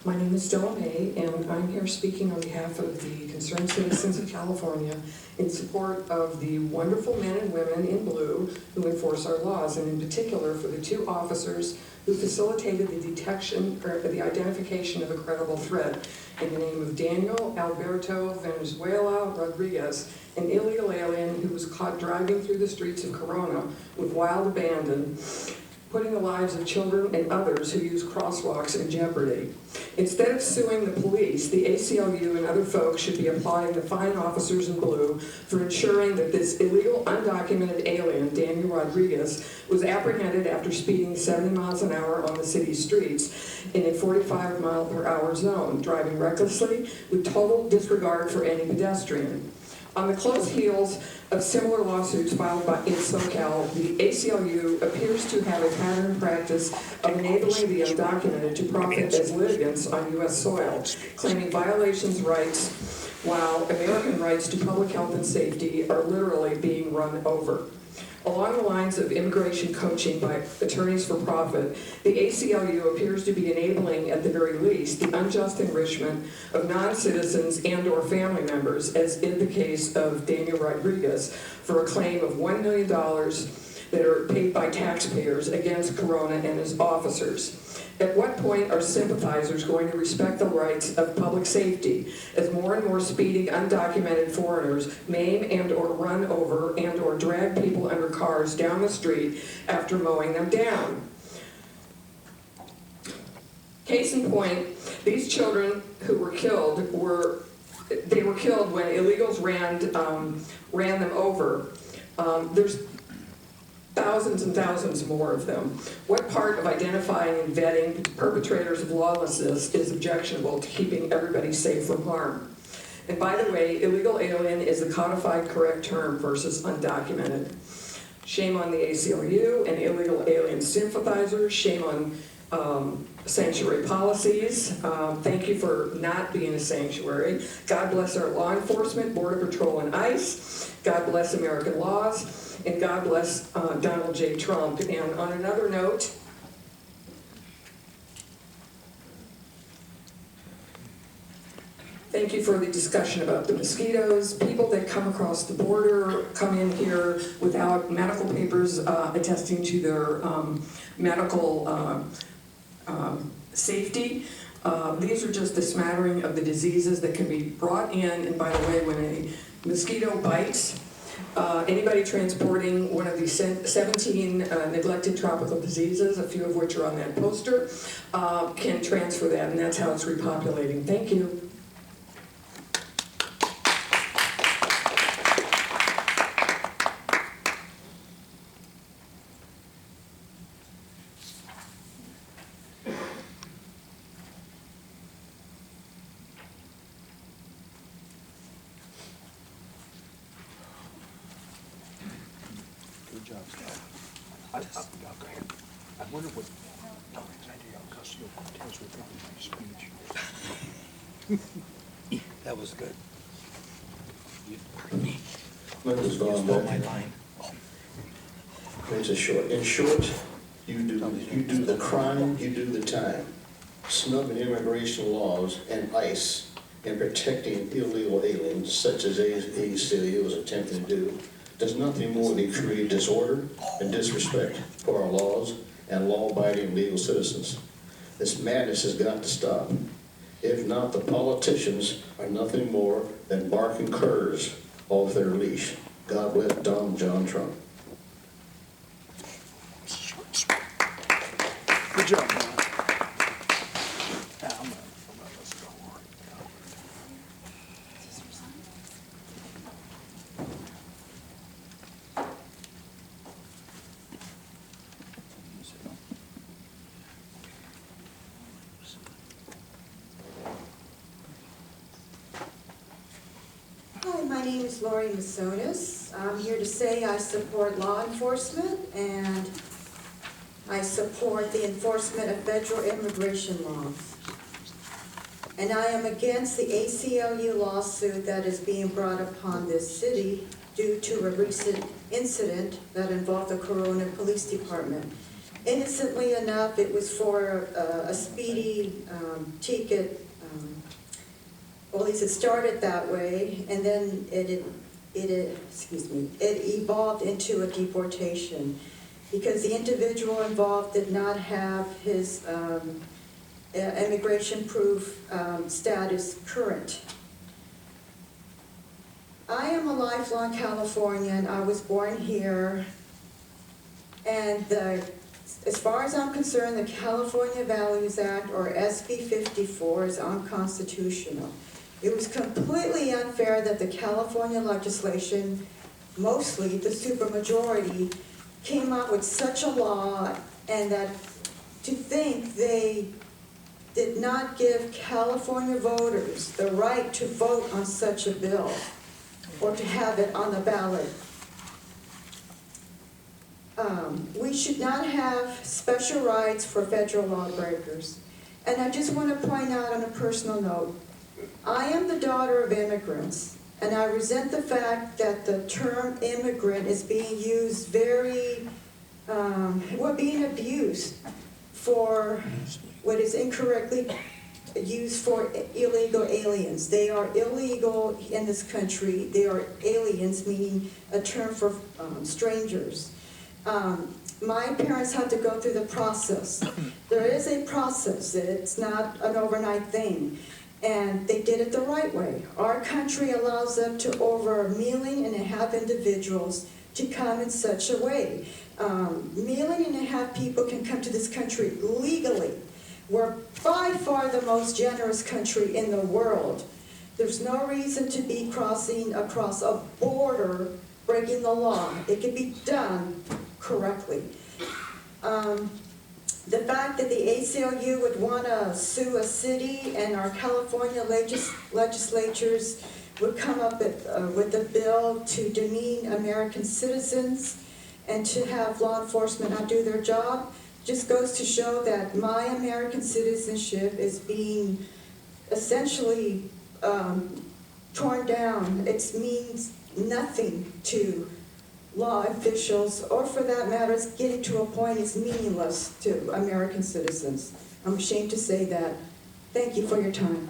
My name is Stella May, and I'm here speaking on behalf of the concerned citizens of California in support of the wonderful men and women in blue who enforce our laws, and in particular for the two officers who facilitated the detection or the identification of a credible threat in the name of Daniel Alberto Venezuela Rodriguez, an illegal alien who was caught driving through the streets of Corona with wild abandon, putting the lives of children and others who use crosswalks in jeopardy. Instead of suing the police, the ACLU and other folks should be applying to fine officers in blue for ensuring that this illegal, undocumented alien, Daniel Rodriguez, was apprehended after speeding 70 miles an hour on the city streets in a 45-mile-per-hour zone, driving recklessly with total disregard for any pedestrian. On the close heels of similar lawsuits filed in SoCal, the ACLU appears to have a pattern and practice of enabling the undocumented to profit as litigants on U.S. soil, claiming violations rights while American rights to public health and safety are literally being run over. Along the lines of immigration coaching by attorneys for profit, the ACLU appears to be enabling, at the very least, the unjust enrichment of non-citizens and/or family members, as in the case of Daniel Rodriguez, for a claim of $1 million that are paid by taxpayers against Corona and his officers. At what point are sympathizers going to respect the rights of public safety as more and more speeding undocumented foreigners maim and/or run over and/or drag people under cars down the street after mowing them down? Case in point, these children who were killed were killed when illegals ran them over. There's thousands and thousands more of them. What part of identifying and vetting perpetrators of lawlessness is objectionable to keeping everybody safe from harm? And by the way, illegal alien is the codified correct term versus undocumented. Shame on the ACLU and illegal alien sympathizers. Shame on sanctuary policies. Thank you for not being a sanctuary. God bless our law enforcement, Border Patrol and ICE. God bless American laws. And God bless Donald J. Trump. And on another note, thank you for the discussion about the mosquitoes. People that come across the border come in here without medical papers attesting to their medical safety. These are just a smattering of the diseases that can be brought in. And by the way, when a mosquito bites, anybody transporting one of these 17 neglected tropical diseases, a few of which are on that poster, can transfer that, and that's how it's repopulating. Thank you. Good job, Scott. I wonder what Tommy's idea of customer tells with my speech. That was good. Members You Vaughn, stole my line. it's a short. In short, you do the crime, you do the time. Snubbing immigration laws and ICE and protecting illegal aliens, such as ACLU is attempting to do, does nothing more than create disorder and disrespect for our laws and law-abiding legal citizens. This madness has got to stop. If not, the politicians are nothing more than barking curs off their leash. God bless Donald John Trump. Good job, man. I'm gonna let us go on. Hi, my name is Lori Masonis. I'm here to say I support law enforcement and I support the enforcement of federal immigration laws. And I am against the ACLU lawsuit that is being brought upon this city due to a recent incident that involved the Corona Police Department. Innocently enough, it was for a speedy ticket. Well, at least it started that way, and then it evolved into a deportation because the individual involved did not have his immigration proof status current. I am a lifelong Californian. I was born here, and as far as I'm concerned, the California Values Act, or SB 54, is unconstitutional. It was completely unfair that the California legislation, mostly the supermajority, came out with such a law, and that to think they did not give California voters the right to vote on such a bill or to have it on the ballot. We should not have special rights for federal lawbreakers. And I just want to point out on a personal note, I am the daughter of immigrants, and I resent the fact that the term immigrant is being used being abused for what is incorrectly used for illegal aliens. They are illegal in this country. They are aliens, meaning a term for strangers. My parents had to go through the process. There is a process. It's not an overnight thing. And they did it the right way. Our country allows up to over 1.5 million individuals to come in such a way. 1.5 million people can come to this country legally. We're by far the most generous country in the world. There's no reason to be crossing across a border, breaking the law. It can be done correctly. The fact that the ACLU would want to sue a city and our California legislatures would come up with a bill to demean American citizens and to have law enforcement not do their job just goes to show that my American citizenship is being essentially torn down. It means nothing to law officials, or for that matter, it's getting to a point it's meaningless to American citizens. I'm ashamed to say that. Thank you for your time.